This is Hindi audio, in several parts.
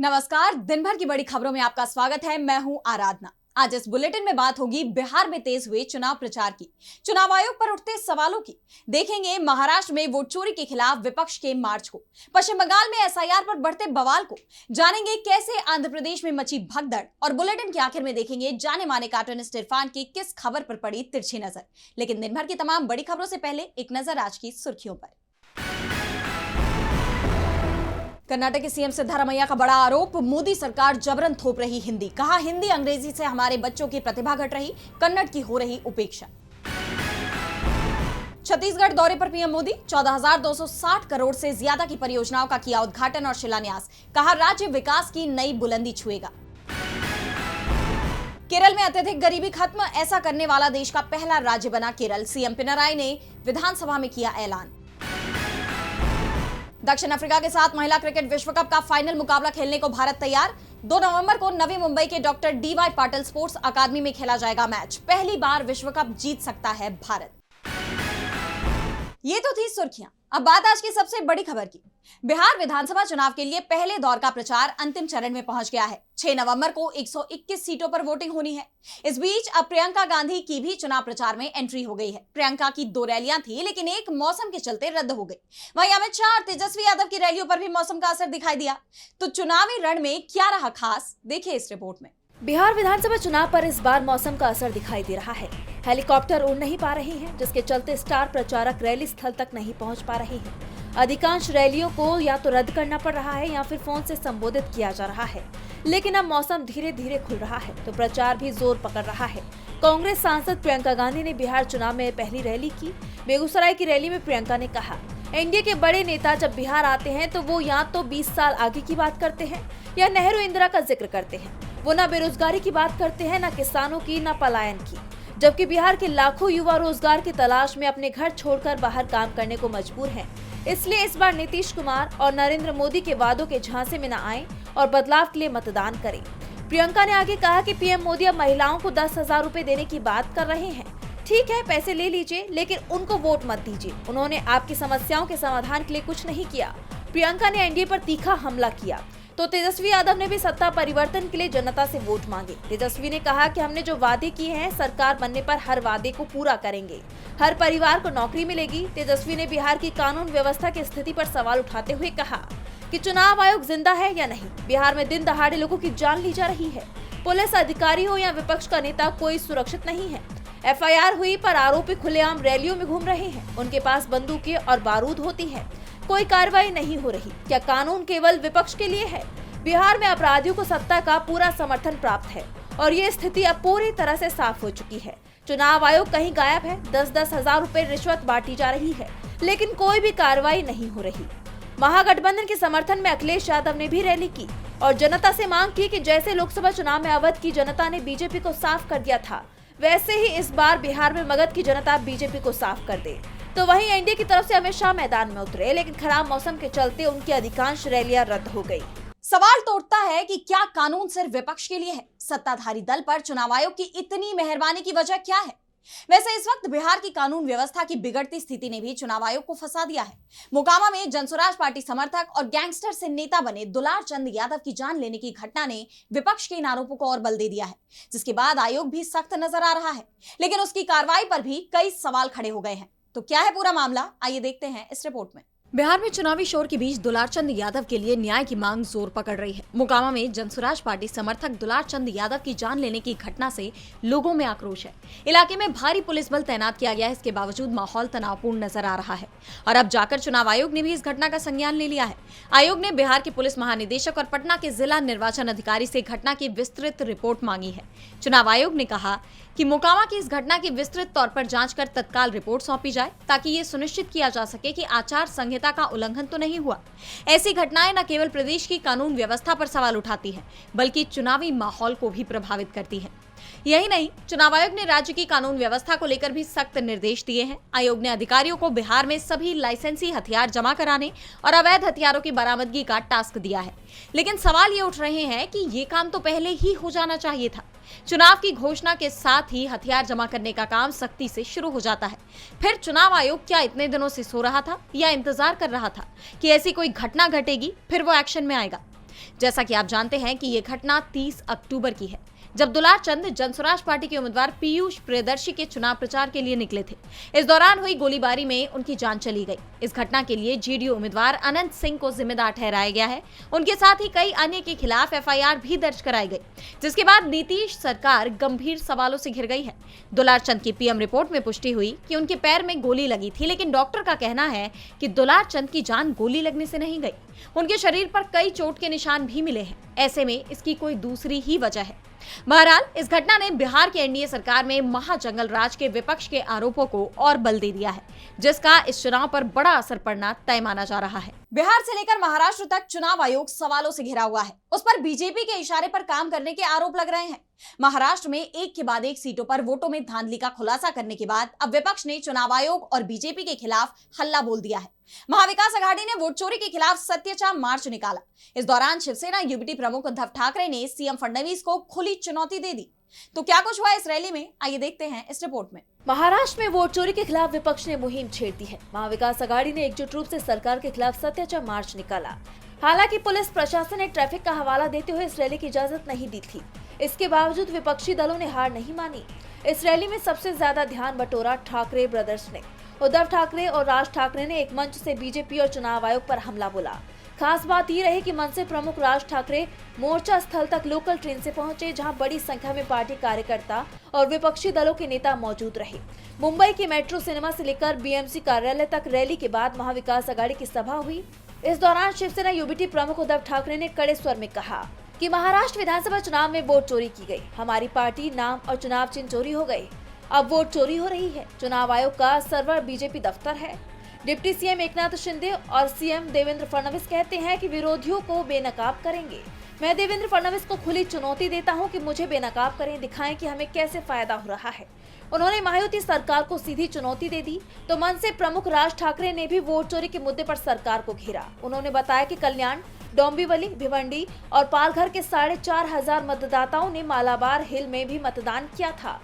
नमस्कार, दिन भर की बड़ी खबरों में आपका स्वागत है। मैं हूं आराधना। आज इस बुलेटिन में बात होगी बिहार में तेज हुए चुनाव प्रचार की, चुनाव आयोग पर उठते सवालों की। देखेंगे महाराष्ट्र में वोट चोरी के खिलाफ विपक्ष के मार्च को, पश्चिम बंगाल में एसआईआर पर बढ़ते बवाल को, जानेंगे कैसे आंध्र प्रदेश में मची भगदड़ और बुलेटिन के आखिर में देखेंगे जाने माने कार्टूनिस्ट इरफान की किस खबर पर पड़ी तिरछी नजर। लेकिन दिन भर की तमाम बड़ी खबरों से पहले एक नजर आज की सुर्खियों पर। कर्नाटक के सीएम सिद्धारमैया का बड़ा आरोप, मोदी सरकार जबरन थोप रही हिंदी। कहा, हिंदी अंग्रेजी से हमारे बच्चों की प्रतिभा घट रही, कन्नड़ की हो रही उपेक्षा। छत्तीसगढ़ दौरे पर पीएम मोदी, 14,260 करोड़ से ज्यादा की परियोजनाओं का किया उद्घाटन और शिलान्यास। कहा, राज्य विकास की नई बुलंदी छुएगा। केरल में अत्यधिक गरीबी खत्म, ऐसा करने वाला देश का पहला राज्य बना केरल। सीएम पिनराई ने विधानसभा में किया ऐलान। दक्षिण अफ्रीका के साथ महिला क्रिकेट विश्व कप का फाइनल मुकाबला खेलने को भारत तैयार। 2 नवंबर को नवी मुंबई के doctor DY Patil sports academy में खेला जाएगा मैच। पहली बार विश्व कप जीत सकता है भारत। ये तो थी सुर्खियां। अब बात आज की सबसे बड़ी खबर की। बिहार विधानसभा चुनाव के लिए पहले दौर का प्रचार अंतिम चरण में पहुंच गया है। 6 नवंबर को 121 सीटों पर वोटिंग होनी है। इस बीच अब प्रियंका गांधी की भी चुनाव प्रचार में एंट्री हो गई है। प्रियंका की 2 रैलियां थी, लेकिन एक मौसम के चलते रद्द हो गई। वहीं अमित शाह और तेजस्वी यादव की रैलियों पर भी मौसम का असर दिखाई दिया। तो चुनावी रण में क्या रहा खास, देखिए इस रिपोर्ट में। बिहार विधानसभा चुनाव पर इस बार मौसम का असर दिखाई दे रहा है। हेलीकॉप्टर उड़ नहीं पा रहे हैं, जिसके चलते स्टार प्रचारक रैली स्थल तक नहीं पहुंच पा रहे हैं। अधिकांश रैलियों को या तो रद्द करना पड़ रहा है या फिर फोन से संबोधित किया जा रहा है। लेकिन अब मौसम धीरे धीरे खुल रहा है तो प्रचार भी जोर पकड़ रहा है। कांग्रेस सांसद प्रियंका गांधी ने बिहार चुनाव में पहली रैली की। बेगूसराय की रैली में प्रियंका ने कहा, एनडीए के बड़े नेता जब बिहार आते हैं तो वो या तो 20 साल आगे की बात करते हैं या नेहरू इंदिरा का जिक्र करते हैं। वो न बेरोजगारी की बात करते हैं, न किसानों की, न पलायन की। जबकि बिहार के लाखों युवा रोजगार की तलाश में अपने घर छोड़कर बाहर काम करने को मजबूर हैं। इसलिए इस बार नीतीश कुमार और नरेंद्र मोदी के वादों के झांसे में न आए और बदलाव के लिए मतदान करें। प्रियंका ने आगे कहा कि पीएम मोदी अब महिलाओं को 10,000 रूपए देने की बात कर रहे हैं। ठीक है, पैसे ले लीजिए, लेकिन उनको वोट मत दीजिए। उन्होंने आपकी समस्याओं के समाधान के लिए कुछ नहीं किया। प्रियंका ने एनडीए पर तीखा हमला किया। तो तेजस्वी यादव ने भी सत्ता परिवर्तन के लिए जनता से वोट मांगे। तेजस्वी ने कहा कि हमने जो वादे किए हैं, सरकार बनने पर हर वादे को पूरा करेंगे। हर परिवार को नौकरी मिलेगी। तेजस्वी ने बिहार की कानून व्यवस्था की स्थिति पर सवाल उठाते हुए कहा कि चुनाव आयोग जिंदा है या नहीं। बिहार में दिन दहाड़े लोगों की जान ली जा रही है। पुलिस अधिकारी हो या विपक्ष का नेता, कोई सुरक्षित नहीं है। एफआईआर हुई पर आरोपी खुलेआम रैलियों में घूम रहे हैं। उनके पास बंदूकें और बारूद होती है। कोई कार्रवाई नहीं हो रही। क्या कानून केवल विपक्ष के लिए है? बिहार में अपराधियों को सत्ता का पूरा समर्थन प्राप्त है और ये स्थिति अब पूरी तरह से साफ हो चुकी है। चुनाव आयोग कहीं गायब है। 10-10 हजार रूपए रिश्वत बांटी जा रही है, लेकिन कोई भी कार्रवाई नहीं हो रही। महागठबंधन के समर्थन में अखिलेश यादव ने भी रैली की और जनता से मांग की कि जैसे लोकसभा चुनाव में अवध की जनता ने बीजेपी को साफ कर दिया था, वैसे ही इस बार बिहार में मगध की जनता बीजेपी को साफ कर दे। तो वहीं एनडीए की तरफ से अमित शाह मैदान में उतरे, लेकिन खराब मौसम के चलते उनकी अधिकांश रैलियां रद्द हो गई। सवाल तो उठता है कि क्या कानून सिर्फ विपक्ष के लिए है? सत्ताधारी दल पर चुनाव आयोग की इतनी मेहरबानी की वजह क्या है? वैसे इस वक्त बिहार की कानून व्यवस्था की बिगड़ती स्थिति ने भी चुनाव आयोग को फंसा दिया है। मोकामा में जनसुराज पार्टी समर्थक और गैंगस्टर से नेता बने दुलार चंद यादव की जान लेने की घटना ने विपक्ष के इन आरोपों को और बल दे दिया है, जिसके बाद आयोग भी सख्त नजर आ रहा है। लेकिन उसकी कार्रवाई पर भी कई सवाल खड़े हो गए हैं। तो क्या है पूरा मामला, आइए देखते हैं इस रिपोर्ट में। बिहार में चुनावी शोर के बीच दुलारचंद यादव के लिए न्याय की मांग जोर पकड़ रही है। मोकामा में जनसुराज पार्टी समर्थक दुलारचंद यादव की जान लेने की घटना से लोगों में आक्रोश है। इलाके में भारी पुलिस बल तैनात किया गया है। इसके बावजूद माहौल तनावपूर्ण नजर आ रहा है और अब जाकर चुनाव आयोग ने भी इस घटना का संज्ञान ले लिया है। आयोग ने बिहार के पुलिस महानिदेशक और पटना के जिला निर्वाचन अधिकारी से घटना की विस्तृत रिपोर्ट मांगी है। चुनाव आयोग ने कहा कि मोकामा की इस घटना की विस्तृत तौर पर जांच कर तत्काल रिपोर्ट सौंपी जाए, ताकि ये सुनिश्चित किया जा सके कि आचार संहिता का उल्लंघन तो नहीं हुआ। ऐसी घटनाएं न केवल प्रदेश की कानून व्यवस्था पर सवाल उठाती हैं, बल्कि चुनावी माहौल को भी प्रभावित करती हैं। यही नहीं, चुनाव आयोग ने राज्य की कानून व्यवस्था को लेकर भी सख्त निर्देश दिए हैं। आयोग ने अधिकारियों को बिहार में सभी लाइसेंसी हथियार जमा कराने और अवैध हथियारों की बरामदगी का टास्क दिया है। लेकिन सवाल ये उठ रहे हैं कि ये काम तो पहले ही हो जाना चाहिए था। चुनाव की घोषणा के साथ ही हथियार जमा करने का काम सख्ती से शुरू हो जाता है। फिर चुनाव आयोग क्या इतने दिनों से सो रहा था या इंतजार कर रहा था कि ऐसी कोई घटना घटेगी फिर वो एक्शन में आएगा? जैसा कि आप जानते हैं कि ये घटना 30 अक्टूबर की है, जब दुलार चंद जनसुराज पार्टी के उम्मीदवार पीयूष प्रियदर्शी के चुनाव प्रचार के लिए निकले थे। इस दौरान हुई गोलीबारी में उनकी जान चली गई। इस घटना के लिए जेडीयू उम्मीदवार अनंत सिंह को जिम्मेदार ठहराया गया है। उनके साथ ही कई अन्य के खिलाफ एफआईआर भी दर्ज कराई गई, जिसके बाद नीतीश सरकार गंभीर सवालों से घिर गई है। दुलार चंद की पीएम रिपोर्ट में पुष्टि हुई कि उनके पैर में गोली लगी थी, लेकिन डॉक्टर का कहना है कि दुलार चंद की जान गोली लगने से नहीं गई। उनके शरीर पर कई चोट के निशान भी मिले हैं। ऐसे में इसकी कोई दूसरी ही वजह है। बहरहाल इस घटना ने बिहार के एनडीए सरकार में महाजंगल राज के विपक्ष के आरोपों को और बल दे दिया है, जिसका इस चुनाव पर बड़ा असर पड़ना तय माना जा रहा है। बिहार से लेकर महाराष्ट्र तक चुनाव आयोग सवालों से घिरा हुआ है। उस पर बीजेपी के इशारे पर काम करने के आरोप लग रहे हैं। महाराष्ट्र में एक के बाद एक सीटों पर वोटों में धांधली का खुलासा करने के बाद अब विपक्ष ने चुनाव आयोग और बीजेपी के खिलाफ हल्ला बोल दिया है। महाविकास आघाड़ी ने वोट चोरी के खिलाफ सत्याचार मार्च निकाला। इस दौरान शिवसेना यूबीटी प्रमुख उद्धव ठाकरे ने सीएम फडणवीस को खुली चुनौती दे दी। तो क्या कुछ हुआ इस रैली में, आइए देखते हैं इस रिपोर्ट में। महाराष्ट्र में वोट चोरी के खिलाफ विपक्ष ने मुहिम छेड़ दी है। महाविकास आघाड़ी ने एकजुट रूप से सरकार के खिलाफ सत्याचार मार्च निकाला। हालांकि पुलिस प्रशासन ने ट्रैफिक का हवाला देते हुए इस रैली की इजाजत नहीं दी थी। इसके बावजूद विपक्षी दलों ने हार नहीं मानी। इस रैली में सबसे ज्यादा ध्यान बटोरा ठाकरे ब्रदर्स ने। उद्धव ठाकरे और राज ठाकरे ने एक मंच से बीजेपी और चुनाव आयोग पर हमला बोला। खास बात ये रही कि मंच से प्रमुख राज ठाकरे मोर्चा स्थल तक लोकल ट्रेन से पहुंचे, जहां बड़ी संख्या में पार्टी कार्यकर्ता और विपक्षी दलों के नेता मौजूद रहे। मुंबई के मेट्रो सिनेमा से लेकर बीएमसी कार्यालय तक रैली के बाद महाविकास आघाड़ी की सभा हुई। इस दौरान शिवसेना यूबीटी प्रमुख उद्धव ठाकरे ने कड़े स्वर में कहा कि महाराष्ट्र विधानसभा चुनाव में वोट चोरी की गई। हमारी पार्टी, नाम और चुनाव चिन्ह चोरी हो गए। अब वोट चोरी हो रही है। चुनाव आयोग का सर्वर बीजेपी दफ्तर है। डिप्टी सीएम एकनाथ शिंदे और सीएम देवेंद्र फडणवीस कहते हैं कि विरोधियों को बेनकाब करेंगे। मैं देवेंद्र फडणवीस को खुली चुनौती देता हूं कि मुझे बेनकाब करें, दिखाएं कि हमें कैसे फायदा हो रहा है। उन्होंने महायुति सरकार को सीधी चुनौती दे दी। तो मंच से प्रमुख राज ठाकरे ने भी वोट चोरी के मुद्दे पर सरकार को घेरा। उन्होंने बताया कि कल्याण, डोंबिवली, भिवंडी और पालघर के 4,500 मतदाताओं ने मालाबार हिल में भी मतदान किया था।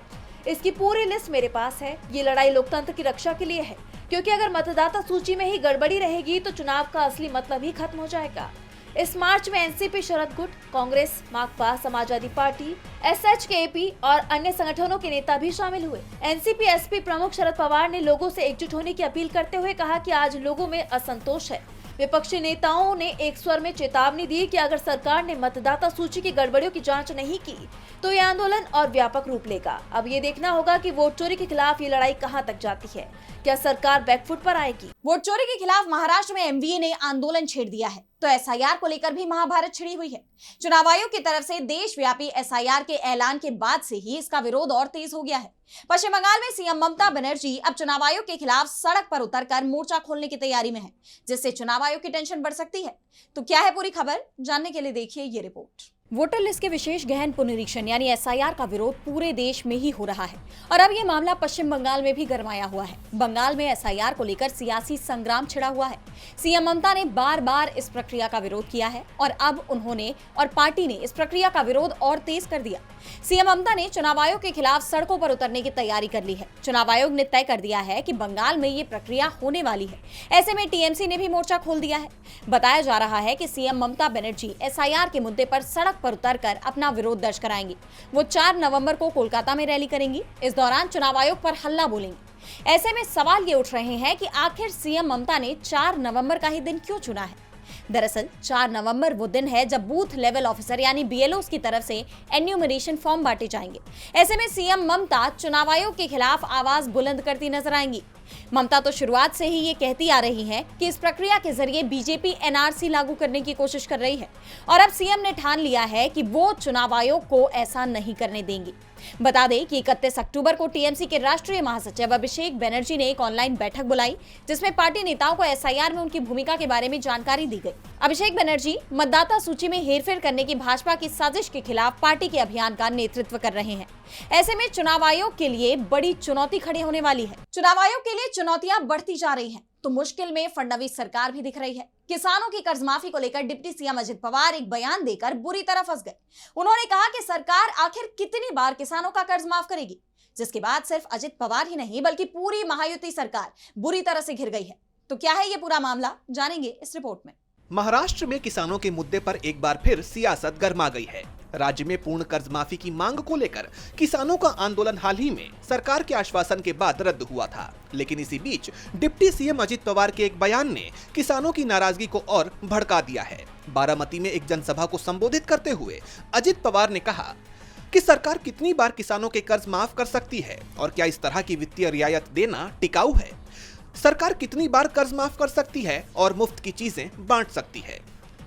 इसकी पूरी लिस्ट मेरे पास है। ये लड़ाई लोकतंत्र की रक्षा के लिए है, क्योंकि अगर मतदाता सूची में ही गड़बड़ी रहेगी तो चुनाव का असली मतलब ही खत्म हो जाएगा। इस मार्च में एनसीपी, शरद गुट, कांग्रेस, माकपा, समाजवादी पार्टी, एसएचकेपी और अन्य संगठनों के नेता भी शामिल हुए। एनसीपी एसपी प्रमुख शरद पवार ने लोगों से एकजुट होने की अपील करते हुए कहा कि आज लोगों में असंतोष है। विपक्षी नेताओं ने एक स्वर में चेतावनी दी कि अगर सरकार ने मतदाता सूची की गड़बड़ियों की जांच नहीं की तो ये आंदोलन और व्यापक रूप लेगा। अब ये देखना होगा कि वोट चोरी के खिलाफ ये लड़ाई कहां तक जाती है। क्या सरकार बैकफुट पर आएगी? वोट चोरी के खिलाफ महाराष्ट्र में एमवीए ने आंदोलन छेड़ दिया है, तो एसआईआर को लेकर भी महाभारत छिड़ी हुई है। चुनाव आयोग की तरफ से देशव्यापी एसआईआर के ऐलान के बाद से ही इसका विरोध और तेज हो गया है। पश्चिम बंगाल में सीएम ममता बनर्जी अब चुनाव आयोग के खिलाफ सड़क पर उतरकर मोर्चा खोलने की तैयारी में है, जिससे चुनाव आयोग की टेंशन बढ़ सकती है। तो क्या है पूरी खबर, जानने के लिए देखिए ये रिपोर्ट। वोटर लिस्ट के विशेष गहन पुनरीक्षण यानी एसआईआर का विरोध पूरे देश में ही हो रहा है और अब ये मामला पश्चिम बंगाल में भी गरमाया हुआ है। बंगाल में एसआईआर को लेकर सियासी संग्राम छिड़ा हुआ है। सीएम ममता ने बार बार इस प्रक्रिया का विरोध किया है और अब उन्होंने और पार्टी ने इस प्रक्रिया का विरोध और तेज कर दिया। सीएम ममता ने चुनाव आयोग के खिलाफ सड़कों पर उतरने की तैयारी कर ली है। चुनाव आयोग ने तय कर दिया है कि बंगाल में ये प्रक्रिया होने वाली है। ऐसे में टीएमसी ने भी मोर्चा खोल दिया है। बताया जा रहा है कि सीएम ममता बनर्जी एसआईआर के मुद्दे पर सड़क पर उतरकर अपना विरोध दर्ज कराएंगी। वो 4 नवंबर को कोलकाता में रैली करेंगी। इस दौरान चुनाव आयोग पर हल्ला बोलेंगी। ऐसे में सवाल ये उठ रहे हैं कि आखिर सीएम ममता ने 4 नवंबर का ही दिन क्यों चुना है। दरअसल 4 नवंबर वो दिन है जब बूथ लेवल ऑफिसर यानी बीएलओस की तरफ से एन्यूमरेशन फॉर्म बांटे जाएंगे। ऐसे में सीएम ममता चुनाव आयोग के खिलाफ आवाज बुलंद करती नजर आएंगी। ममता तो शुरुआत से ही ये कहती आ रही हैं कि इस प्रक्रिया के जरिए बीजेपी एनआरसी लागू करने की कोशिश कर रही है और अब सीएम ने ठान लिया है कि वो चुनाव आयोग को ऐसा नहीं करने देंगी। बता दें कि 31 अक्टूबर को टीएमसी के राष्ट्रीय महासचिव अभिषेक बनर्जी ने एक ऑनलाइन बैठक बुलाई, जिसमें पार्टी नेताओं को एसआईआर में उनकी भूमिका के बारे में जानकारी दी गई। अभिषेक बनर्जी मतदाता सूची में हेरफेर करने की भाजपा की साजिश के खिलाफ पार्टी के अभियान का नेतृत्व कर रहे हैं। ऐसे में चुनाव आयोग के लिए बड़ी चुनौती खड़ी होने वाली है। चुनाव आयोग के लिए चुनौतियां बढ़ती जा रही हैं, तो मुश्किल में फडणवीस सरकार भी दिख रही है। किसानों की कर्ज माफी को लेकर डिप्टी सीएम अजित पवार एक बयान देकर बुरी तरह फंस गए। उन्होंने कहा कि सरकार आखिर कितनी बार किसानों का कर्ज माफ करेगी, जिसके बाद सिर्फ अजित पवार ही नहीं बल्कि पूरी महायुति सरकार बुरी तरह से घिर गई है। तो क्या है ये पूरा मामला, जानेंगे इस रिपोर्ट में। महाराष्ट्र में किसानों के मुद्दे पर एक बार फिर सियासत गर्मा गई है। राज्य में पूर्ण कर्ज माफी की मांग को लेकर किसानों का आंदोलन हाल ही में सरकार के आश्वासन के बाद रद्द हुआ था, लेकिन इसी बीच डिप्टी सीएम अजित पवार के एक बयान ने किसानों की नाराजगी को और भड़का दिया है। बारामती में एक जनसभा को संबोधित करते हुए अजित पवार ने कहा कि सरकार कितनी बार किसानों के कर्ज माफ कर सकती है और क्या इस तरह की वित्तीय रियायत देना टिकाऊ है। सरकार कितनी बार कर्ज माफ कर सकती है और मुफ्त की चीजें बांट सकती है।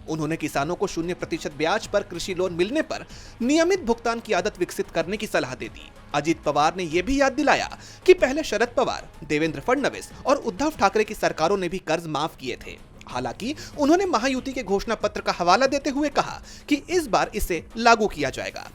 उन्होंने किसानों को 0% ब्याज पर कृषि लोन मिलने पर नियमित भुगतान की आदत विकसित करने की सलाह दे दी। अजित पवार ने यह भी याद दिलाया कि पहले शरद पवार, देवेंद्र फडणवीस और उद्धव ठाकरे की सरकारों ने भी कर्ज माफ किए थे। हालांकि उन्होंने महायुति के घोषणा पत्र का हवाला देते हुए कहा कि इस बार इसे लागू किया जाएगा।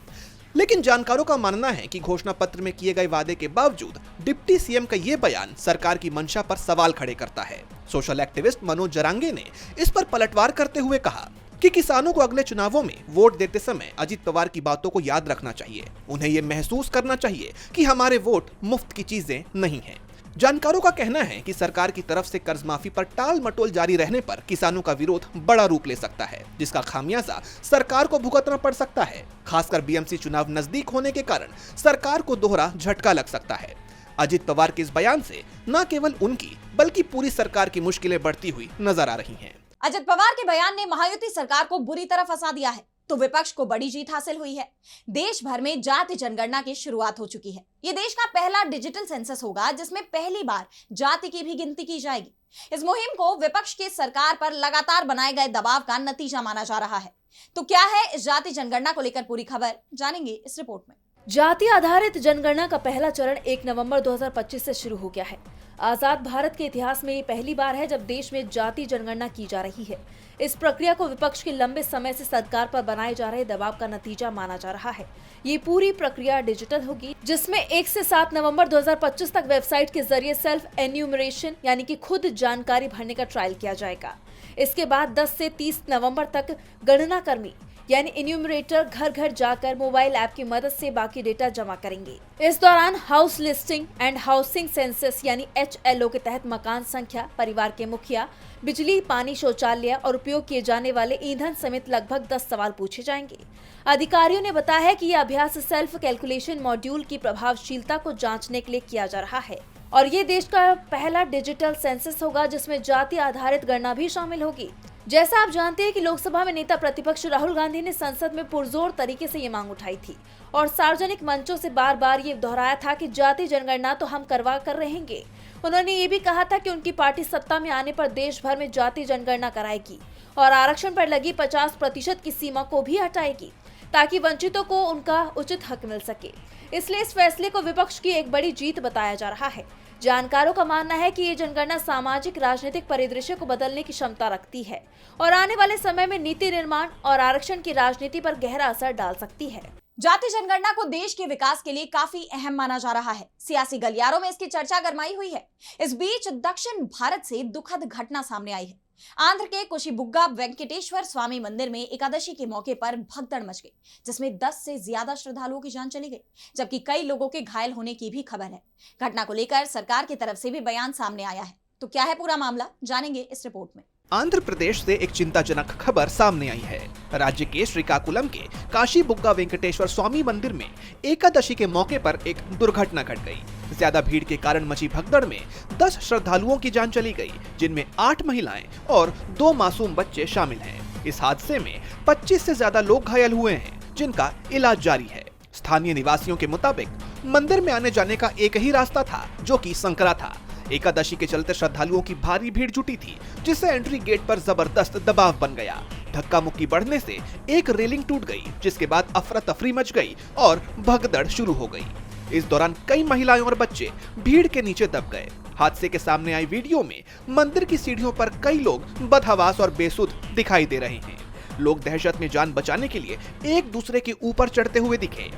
लेकिन जानकारों का मानना है कि घोषणा पत्र में किए गए वादे के बावजूद डिप्टी सीएम का ये बयान सरकार की मंशा पर सवाल खड़े करता है। सोशल एक्टिविस्ट मनोज जरांगे ने इस पर पलटवार करते हुए कहा कि किसानों को अगले चुनावों में वोट देते समय अजित पवार की बातों को याद रखना चाहिए। उन्हें ये महसूस करना चाहिए कि हमारे वोट मुफ्त की चीजें नहीं हैं। जानकारों का कहना है कि सरकार की तरफ से कर्ज माफी पर टाल मटोल जारी रहने पर किसानों का विरोध बड़ा रूप ले सकता है, जिसका खामियाजा सरकार को भुगतना पड़ सकता है। खासकर बीएमसी चुनाव नजदीक होने के कारण सरकार को दोहरा झटका लग सकता है। अजित पवार के इस बयान से न केवल उनकी बल्कि पूरी सरकार की मुश्किलें बढ़ती हुई नजर आ रही हैं। अजित पवार के बयान ने महायुति सरकार को बुरी तरह फंसा दिया है, तो विपक्ष को बड़ी जीत हासिल हुई है। देश भर में जाति जनगणना की शुरुआत हो चुकी है। ये देश का पहला डिजिटल सेंसस होगा जिसमें पहली बार जाति की भी गिनती की जाएगी। इस मुहिम को विपक्ष की सरकार पर लगातार बनाए गए दबाव का नतीजा माना जा रहा है। तो क्या है इस जाति जनगणना को लेकर पूरी खबर, जानेंगे इस रिपोर्ट में। जाति आधारित जनगणना का पहला चरण 1 नवंबर 2025 से शुरू हो गया है। आजाद भारत के इतिहास में ये पहली बार है जब देश में जाति जनगणना की जा रही है। इस प्रक्रिया को विपक्ष के लंबे समय से सरकार पर बनाए जा रहे दबाव का नतीजा माना जा रहा है। ये पूरी प्रक्रिया डिजिटल होगी, जिसमें 1 से 7 नवंबर 2025 तक वेबसाइट के जरिए सेल्फ एन्यूमरेशन यानी कि खुद जानकारी भरने का ट्रायल किया जाएगा। इसके बाद 10 से 30 नवंबर तक गणना कर्मी यानी इन्यूमरेटर घर घर जाकर मोबाइल ऐप की मदद से बाकी डेटा जमा करेंगे। इस दौरान house listing and housing census यानी HLO के तहत मकान संख्या, परिवार के मुखिया, बिजली, पानी, शौचालय और उपयोग किए जाने वाले ईंधन समेत लगभग 10 सवाल पूछे जाएंगे। अधिकारियों ने बताया कि यह अभ्यास सेल्फ कैलकुलेशन मॉड्यूल की प्रभावशीलता को जांचने के लिए किया जा रहा है और ये देश का पहला डिजिटल सेंसस होगा जिसमें जाति आधारित गणना भी शामिल होगी। जैसा आप जानते हैं कि लोकसभा में नेता प्रतिपक्ष राहुल गांधी ने संसद में पुरजोर तरीके से ये मांग उठाई थी और सार्वजनिक मंचों से बार बार ये दोहराया था कि जाति जनगणना तो हम करवा कर रहेंगे। उन्होंने ये भी कहा था कि उनकी पार्टी सत्ता में आने पर देश भर में जाति जनगणना कराएगी और आरक्षण पर लगी 50% की सीमा को भी हटाएगी ताकि वंचितों को उनका उचित हक मिल सके। इसलिए इस फैसले को विपक्ष की एक बड़ी जीत बताया जा रहा है। जानकारों का मानना है कि ये जनगणना सामाजिक राजनीतिक परिदृश्य को बदलने की क्षमता रखती है और आने वाले समय में नीति निर्माण और आरक्षण की राजनीति पर गहरा असर डाल सकती है। जाति जनगणना को देश के विकास के लिए काफी अहम माना जा रहा है। सियासी गलियारों में इसकी चर्चा गरमाई हुई है। इस बीच दक्षिण भारत से दुखद घटना सामने आई है। आंध्र के कुशीबुग्गा वेंकटेश्वर स्वामी मंदिर में एकादशी के मौके पर भगदड़ मच गई, जिसमें 10 से ज्यादा श्रद्धालुओं की जान चली गई, जबकि कई लोगों के घायल होने की भी खबर है। घटना को लेकर सरकार की तरफ से भी बयान सामने आया है। तो क्या है पूरा मामला, जानेंगे इस रिपोर्ट में। आंध्र प्रदेश से एक चिंताजनक खबर सामने आई है। राज्य के श्रीकाकुलम के काशीबुग्गा वेंकटेश्वर स्वामी मंदिर में एकादशी के मौके पर एक दुर्घटना घट गई। ज्यादा भीड़ के कारण मची भगदड़ में 10 श्रद्धालुओं की जान चली गई, जिनमें 8 महिलाएं और 2 मासूम बच्चे शामिल हैं। इस हादसे में 25 से ज्यादा लोग घायल हुए हैं, जिनका इलाज जारी है। स्थानीय निवासियों के मुताबिक मंदिर में आने जाने का एक ही रास्ता था, जो कि संकरा था। एकादशी के चलते श्रद्धालुओं की भारी भीड़ जुटी थी, जिससे एंट्री गेट पर जबरदस्त दबाव बन गया। धक्का मुक्की बढ़ने से एक रेलिंग टूट गई, जिसके बाद अफरा तफरी मच गई और भगदड़ शुरू हो गई। इस दौरान कई महिलाएं और बच्चे भीड़ के नीचे दब गए। हादसे के सामने आई वीडियो में मंदिर की सीढ़ियों पर कई लोग बदहवास और बेसुध दिखाई दे रहे हैं। लोग दहशत में जान बचाने के लिए एक दूसरे के ऊपर चढ़ते हुए दिखे।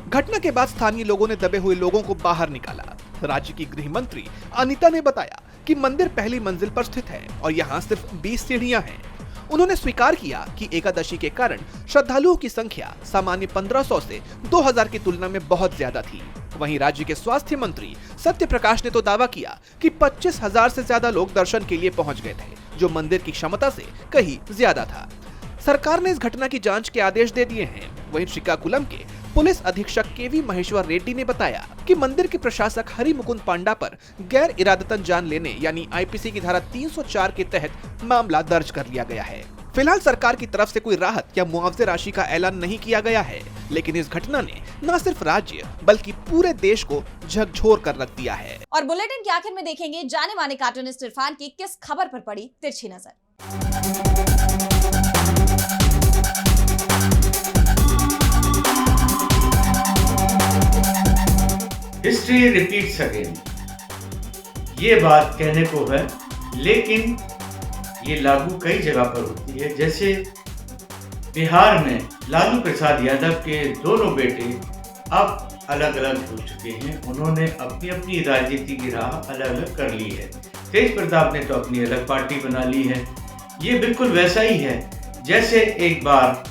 घटना के बाद स्थानीय लोगों ने दबे हुए लोगों को बाहर निकाला। राज्य की गृह मंत्री अनिता ने बताया कि मंदिर पहली मंजिल पर स्थित है और यहाँ सिर्फ 20 सीढ़ियां हैं। उन्होंने स्वीकार किया कि एकादशी के कारण श्रद्धालुओं की संख्या सामान्य 1500 से 2000 की तुलना में बहुत ज्यादा थी। वहीं राज्य के स्वास्थ्य मंत्री सत्य प्रकाश ने तो दावा किया कि 25,000 से ज्यादा लोग दर्शन के लिए पहुंच गए थे जो मंदिर की क्षमता से कहीं ज्यादा था। सरकार ने इस घटना की जांच के आदेश दे दिए हैं। वहीं श्रीकाकुलम के पुलिस अधीक्षक केवी महेश्वर रेड्डी ने बताया कि मंदिर के प्रशासक हरि मुकुंद पांडा पर गैर इरादतन जान लेने यानी आईपीसी की धारा 304 के तहत मामला दर्ज कर लिया गया है। फिलहाल सरकार की तरफ से कोई राहत या मुआवजे राशि का ऐलान नहीं किया गया है, लेकिन इस घटना ने न सिर्फ राज्य बल्कि पूरे देश को झकझोर कर रख दिया है। और बुलेटिन के आखिर में देखेंगे जाने माने कार्टूनिस्ट इरफान की किस खबर पर पड़ी तिरछी नजर। हिस्ट्री रिपीट्स अगेन, ये बात कहने को है, लेकिन ये लागू कई जगह पर होती है। जैसे बिहार में लालू प्रसाद यादव के दोनों बेटे अब अलग अलग हो चुके हैं। उन्होंने अपनी अपनी राजनीति की राह अलग अलग कर ली है। तेज प्रताप ने तो अपनी अलग पार्टी बना ली है। ये बिल्कुल वैसा ही है जैसे एक बार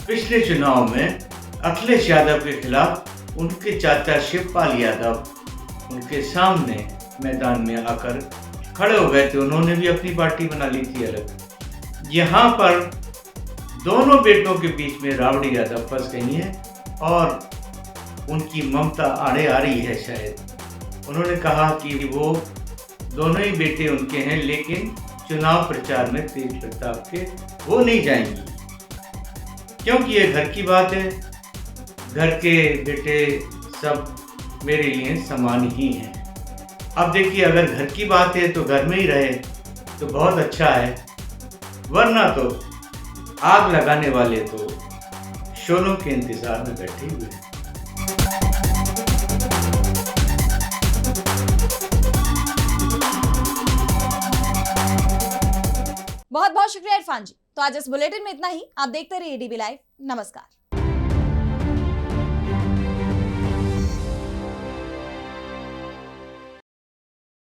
पिछले चुनाव में अखिलेश यादव के खिलाफ उनके चाचा शिवपाल यादव उनके सामने मैदान में आकर खड़े हो गए थे। उन्होंने भी अपनी पार्टी बना ली थी अलग। यहाँ पर दोनों बेटों के बीच में राबड़ी यादव फंस गई है और उनकी ममता आड़े आ रही है। शायद उन्होंने कहा कि वो दोनों ही बेटे उनके हैं, लेकिन चुनाव प्रचार में तेज प्रताप के वो नहीं जाएंगी, क्योंकि ये घर की बात है। घर के बेटे सब मेरे लिए समान ही हैं। अब देखिए, अगर घर की बात है तो घर में ही रहे तो बहुत अच्छा है, वरना तो आग लगाने वाले तो शोलों के इंतजार में बैठे हुए हैं। बहुत बहुत शुक्रिया इरफान जी। तो आज इस बुलेटिन में इतना ही। आप देखते रहिए डीबी लाइव। नमस्कार।